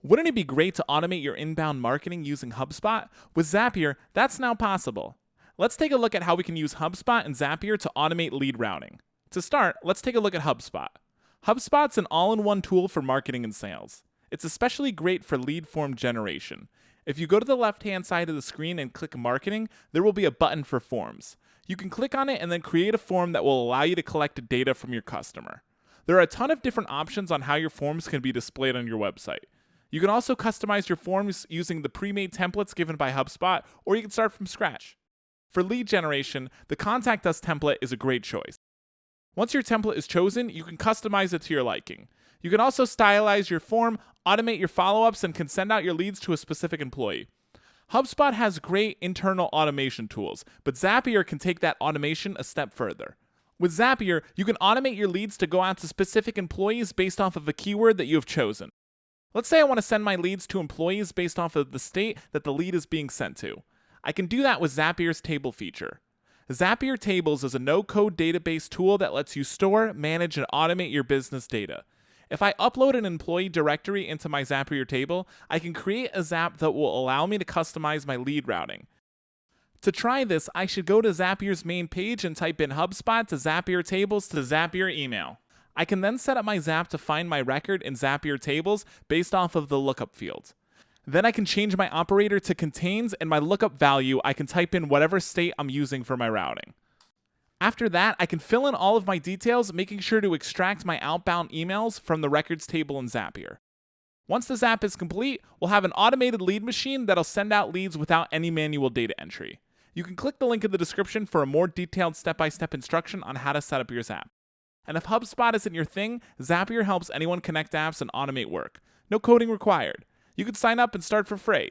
Wouldn't it be great to automate your inbound marketing using HubSpot? With Zapier, that's now possible. Let's take a look at how we can use HubSpot and Zapier to automate lead routing. To start, let's take a look at HubSpot. HubSpot's an all-in-one tool for marketing and sales. It's especially great for lead form generation. If you go to the left-hand side of the screen and click Marketing, there will be a button for Forms. You can click on it and then create a form that will allow you to collect data from your customer. There are a ton of different options on how your forms can be displayed on your website. You can also customize your forms using the pre-made templates given by HubSpot, or you can start from scratch. For lead generation, the Contact Us template is a great choice. Once your template is chosen, you can customize it to your liking. You can also stylize your form, automate your follow-ups, and can send out your leads to a specific employee. HubSpot has great internal automation tools, but Zapier can take that automation a step further. With Zapier, you can automate your leads to go out to specific employees based off of a keyword that you have chosen. Let's say I want to send my leads to employees based off of the state that the lead is being sent to. I can do that with Zapier's table feature. Zapier Tables is a no-code database tool that lets you store, manage, and automate your business data. If I upload an employee directory into my Zapier table, I can create a Zap that will allow me to customize my lead routing. To try this, I should go to Zapier's main page and type in HubSpot to Zapier Tables to Zapier email. I can then set up my Zap to find my record in Zapier Tables based off of the lookup field. Then I can change my operator to contains, and my lookup value I can type in whatever state I'm using for my routing. After that, I can fill in all of my details, making sure to extract my outbound emails from the records table in Zapier. Once the Zap is complete, we'll have an automated lead machine that'll send out leads without any manual data entry. You can click the link in the description for a more detailed step-by-step instruction on how to set up your Zap. And if HubSpot isn't your thing, Zapier helps anyone connect apps and automate work. No coding required. You can sign up and start for free.